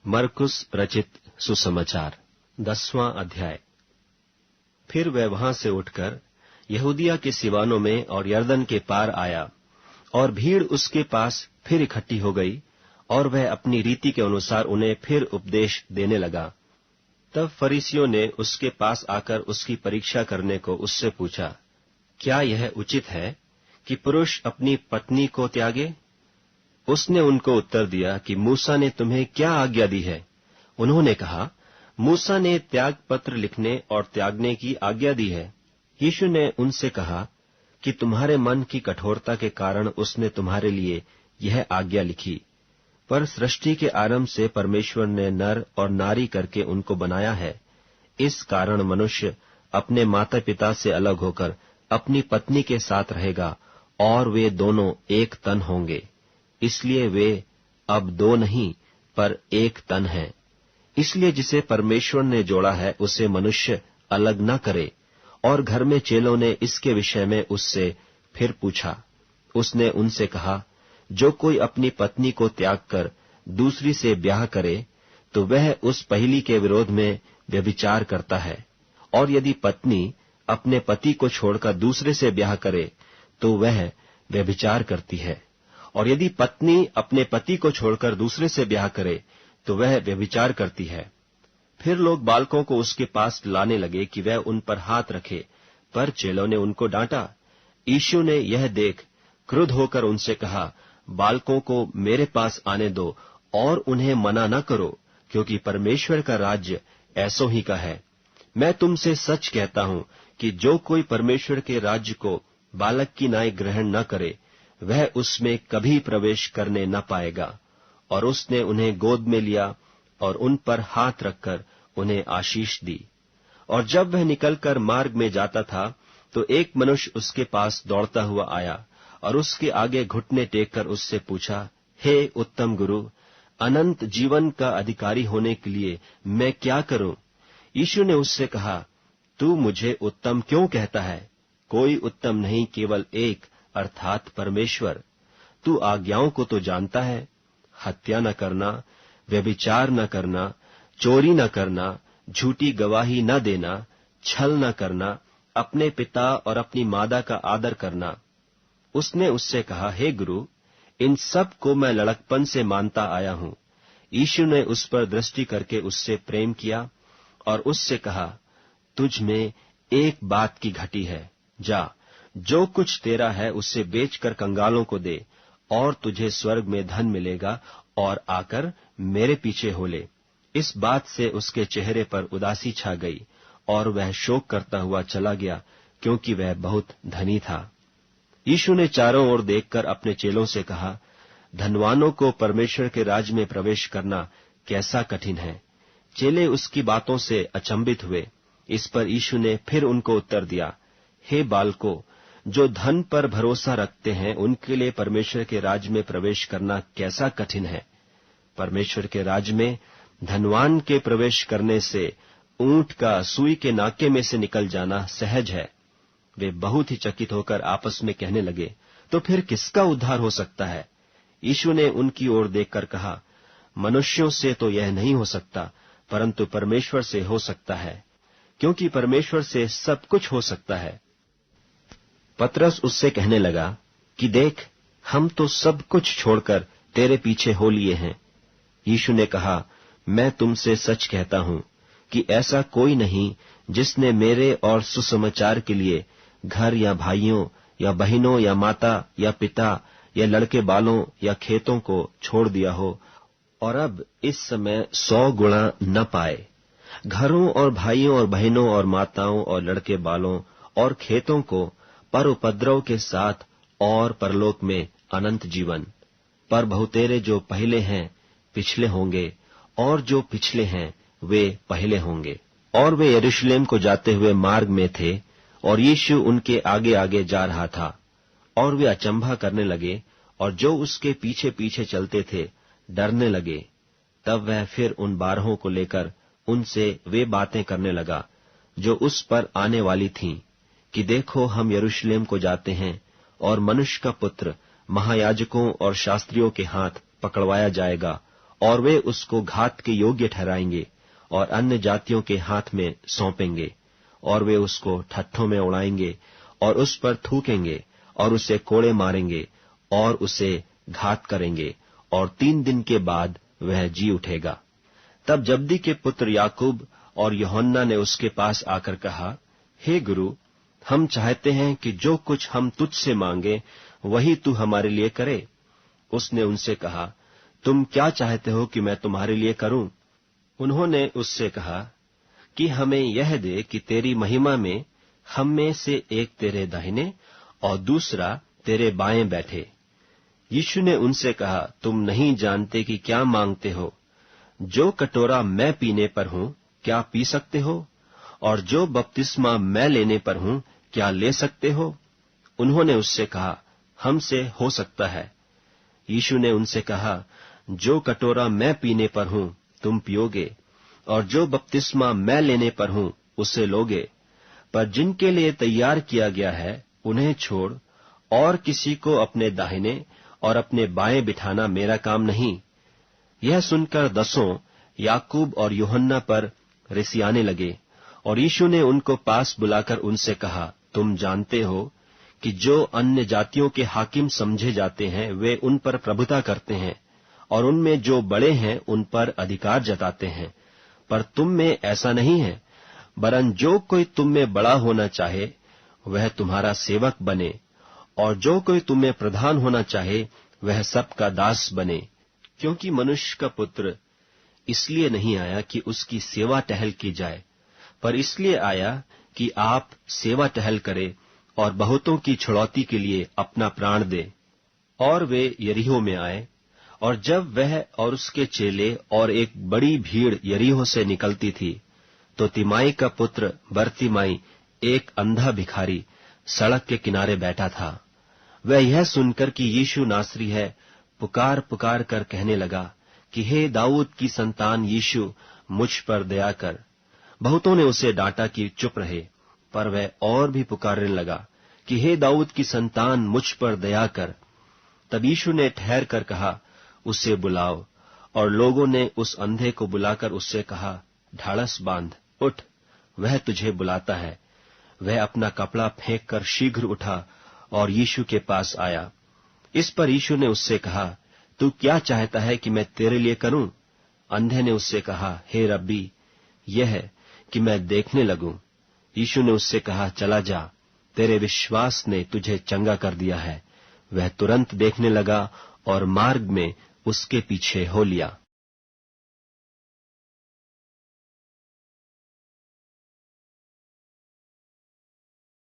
मरकुस रचित सुसमाचार 10वां अध्याय। फिर वह वहां से उठकर यहूदिया के सिवानों में और यरदन के पार आया, और भीड़ उसके पास फिर इकट्ठी हो गई, और वह अपनी रीति के अनुसार उन्हें फिर उपदेश देने लगा। तब फरीसियों ने उसके पास आकर उसकी परीक्षा करने को उससे पूछा, क्या यह उचित है कि पुरुष अपनी पत्नी को त्यागे? उसने उनको उत्तर दिया कि मूसा ने तुम्हें क्या आज्ञा दी है? उन्होंने कहा, मूसा ने त्याग पत्र लिखने और त्यागने की आज्ञा दी है। यीशु ने उनसे कहा कि तुम्हारे मन की कठोरता के कारण उसने तुम्हारे लिए यह आज्ञा लिखी, पर सृष्टि के आरंभ से परमेश्वर ने नर और नारी करके उनको बनाया है। इस कारण मनुष्य अपने माता पिता से अलग होकर अपनी पत्नी के साथ रहेगा, और वे दोनों एक तन होंगे। इसलिए वे अब दो नहीं पर एक तन हैं। इसलिए जिसे परमेश्वर ने जोड़ा है उसे मनुष्य अलग न करे। और घर में चेलों ने इसके विषय में उससे फिर पूछा। उसने उनसे कहा, जो कोई अपनी पत्नी को त्याग कर दूसरी से ब्याह करे तो वह उस पहली के विरोध में व्यभिचार करता है, और यदि पत्नी अपने पति को छोड़कर दूसरे से ब्याह करे तो वह व्यभिचार करती है, और यदि पत्नी अपने पति को छोड़कर दूसरे से ब्याह करे तो वह व्यभिचार करती है। फिर लोग बालकों को उसके पास लाने लगे कि वह उन पर हाथ रखे, पर चेलों ने उनको डांटा। यीशु ने यह देख क्रुद्ध होकर उनसे कहा, बालकों को मेरे पास आने दो और उन्हें मना न करो, क्योंकि परमेश्वर का राज्य ऐसों ही का है। मैं तुमसे सच कहता हूं कि जो कोई परमेश्वर के राज्य को बालक की नाई ग्रहण न करे, वह उसमें कभी प्रवेश करने न पाएगा। और उसने उन्हें गोद में लिया और उन पर हाथ रखकर उन्हें आशीष दी। और जब वह निकलकर मार्ग में जाता था तो एक मनुष्य उसके पास दौड़ता हुआ आया और उसके आगे घुटने टेककर उससे पूछा, हे उत्तम गुरु, अनंत जीवन का अधिकारी होने के लिए मैं क्या करूं? यीशु ने उससे कहा, तू मुझे उत्तम क्यों कहता है? कोई उत्तम नहीं, केवल एक, अर्थात परमेश्वर। तू आज्ञाओं को तो जानता है, हत्या न करना, व्यभिचार न करना, चोरी न करना, झूठी गवाही न देना, छल न करना, अपने पिता और अपनी माता का आदर करना। उसने उससे कहा, हे गुरु, इन सब को मैं लड़कपन से मानता आया हूं। यीशु ने उस पर दृष्टि करके उससे प्रेम किया और उससे कहा, तुझ में एक बात की घटी है। जा, जो कुछ तेरा है उससे बेचकर कंगालों को दे, और तुझे स्वर्ग में धन मिलेगा, और आकर मेरे पीछे हो ले। इस बात से उसके चेहरे पर उदासी छा गई, और वह शोक करता हुआ चला गया, क्योंकि वह बहुत धनी था। यीशु ने चारों ओर देखकर अपने चेलों से कहा, धनवानों को परमेश्वर के राज्य में प्रवेश करना कैसा कठिन है। चेले उसकी बातों से अचंभित हुए। इस पर यीशु ने फिर उनको उत्तर दिया, हे बालकों, जो धन पर भरोसा रखते हैं उनके लिए परमेश्वर के राज्य में प्रवेश करना कैसा कठिन है। परमेश्वर के राज्य में धनवान के प्रवेश करने से ऊंट का सुई के नाके में से निकल जाना सहज है। वे बहुत ही चकित होकर आपस में कहने लगे, तो फिर किसका उद्धार हो सकता है? यीशु ने उनकी ओर देखकर कहा, मनुष्यों से तो यह नहीं हो सकता, परंतु परमेश्वर से हो सकता है, क्योंकि परमेश्वर से सब कुछ हो सकता है। पतरस उससे कहने लगा कि देख, हम तो सब कुछ छोड़कर तेरे पीछे हो लिए हैं। यीशु ने कहा, मैं तुमसे सच कहता हूं कि ऐसा कोई नहीं जिसने मेरे और सुसमाचार के लिए घर या भाइयों या बहनों या माता या पिता या लड़के बालों या खेतों को छोड़ दिया हो, और अब इस समय 100 गुणा न पाए। घरों और भाइयों और बहनों और माताओं और लड़के बालों और खेतों को पर उपद्रव के साथ, और परलोक में अनंत जीवन। पर बहुतेरे जो पहले हैं पिछले होंगे, और जो पिछले हैं वे पहले होंगे। और वे यरूशलेम को जाते हुए मार्ग में थे, और यीशु उनके आगे आगे जा रहा था। और वे अचंभा करने लगे, और जो उसके पीछे पीछे चलते थे डरने लगे। तब वह फिर उन 12 को लेकर उनसे वे बातें करने लगा जो उस पर आने वाली थीं, कि देखो, हम यरूशलेम को जाते हैं, और मनुष्य का पुत्र महायाजकों और शास्त्रियों के हाथ पकड़वाया जाएगा, और वे उसको घात के योग्य ठहराएंगे और अन्य जातियों के हाथ में सौंपेंगे, और वे उसको ठट्ठों में उड़ाएंगे और उस पर थूकेंगे और उसे कोड़े मारेंगे और उसे घात करेंगे, और 3 दिन के बाद वह जी उठेगा। तब जब्दी के पुत्र याकूब और यूहन्ना ने उसके पास आकर कहा, हे गुरु, हम चाहते हैं कि जो कुछ हम तुझसे मांगे वही तू हमारे लिए करे। उसने उनसे कहा, तुम क्या चाहते हो कि मैं तुम्हारे लिए करूं? उन्होंने उससे कहा कि हमें यह दे कि तेरी महिमा में हम में से एक तेरे दाहिने और दूसरा तेरे बाएं बैठे। यीशु ने उनसे कहा, तुम नहीं जानते कि क्या मांगते हो। जो कटोरा मैं पीने पर हूं, क्या पी सकते हो? और जो बपतिस्मा मैं लेने पर हूं, क्या ले सकते हो? उन्होंने उससे कहा, हमसे हो सकता है। यीशु ने उनसे कहा, जो कटोरा मैं पीने पर हूं, तुम पियोगे, और जो बपतिस्मा मैं लेने पर हूं, उसे लोगे। पर जिनके लिए तैयार किया गया है, उन्हें छोड़ और किसी को अपने दाहिने और अपने बाएं बिठाना मेरा काम नहीं। यह सुनकर 10 याकूब और यूहन्ना पर रिसियाने लगे, और यीशु ने उनको पास बुलाकर उनसे कहा, तुम जानते हो कि जो अन्य जातियों के हाकिम समझे जाते हैं, वे उन पर प्रभुता करते हैं, और उनमें जो बड़े हैं उन पर अधिकार जताते हैं। पर तुम में ऐसा नहीं है, वरन जो कोई तुम में बड़ा होना चाहे वह तुम्हारा सेवक बने, और जो कोई तुम में प्रधान होना चाहे वह सबका दास बने। क्योंकि मनुष्य का पुत्र इसलिए नहीं आया कि उसकी सेवा टहल की जाए, पर इसलिए आया कि आप सेवा टहल करे और बहुतों की छुड़ौती के लिए अपना प्राण दे। और वे यरीहो में आए, और जब वह और उसके चेले और एक बड़ी भीड़ यरीहो से निकलती थी, तो तिमाई का पुत्र बरतिमाई, एक अंधा भिखारी, सड़क के किनारे बैठा था। वह यह सुनकर कि यीशु नासरी है, पुकार पुकार कर कहने लगा कि हे दाऊद की संतान यीशु, मुझ पर दया कर। बहुतों ने उसे डांटा कि चुप रहे, पर वह और भी पुकारने लगा कि हे दाऊद की संतान, मुझ पर दया कर। तब यीशु ने ठहर कर कहा, उसे बुलाओ। और लोगों ने उस अंधे को बुलाकर उससे कहा, ढाढ़स बांध, उठ, वह तुझे बुलाता है। वह अपना कपड़ा फेंक कर शीघ्र उठा और यीशु के पास आया। इस पर यीशु ने उससे कहा, तू क्या चाहता है कि मैं तेरे लिए करूं? अंधे ने उससे कहा, हे रब्बी, यह है कि मैं देखने लगूं। यीशु ने उससे कहा, चला जा, तेरे विश्वास ने तुझे चंगा कर दिया है। वह तुरंत देखने लगा और मार्ग में उसके पीछे हो लिया।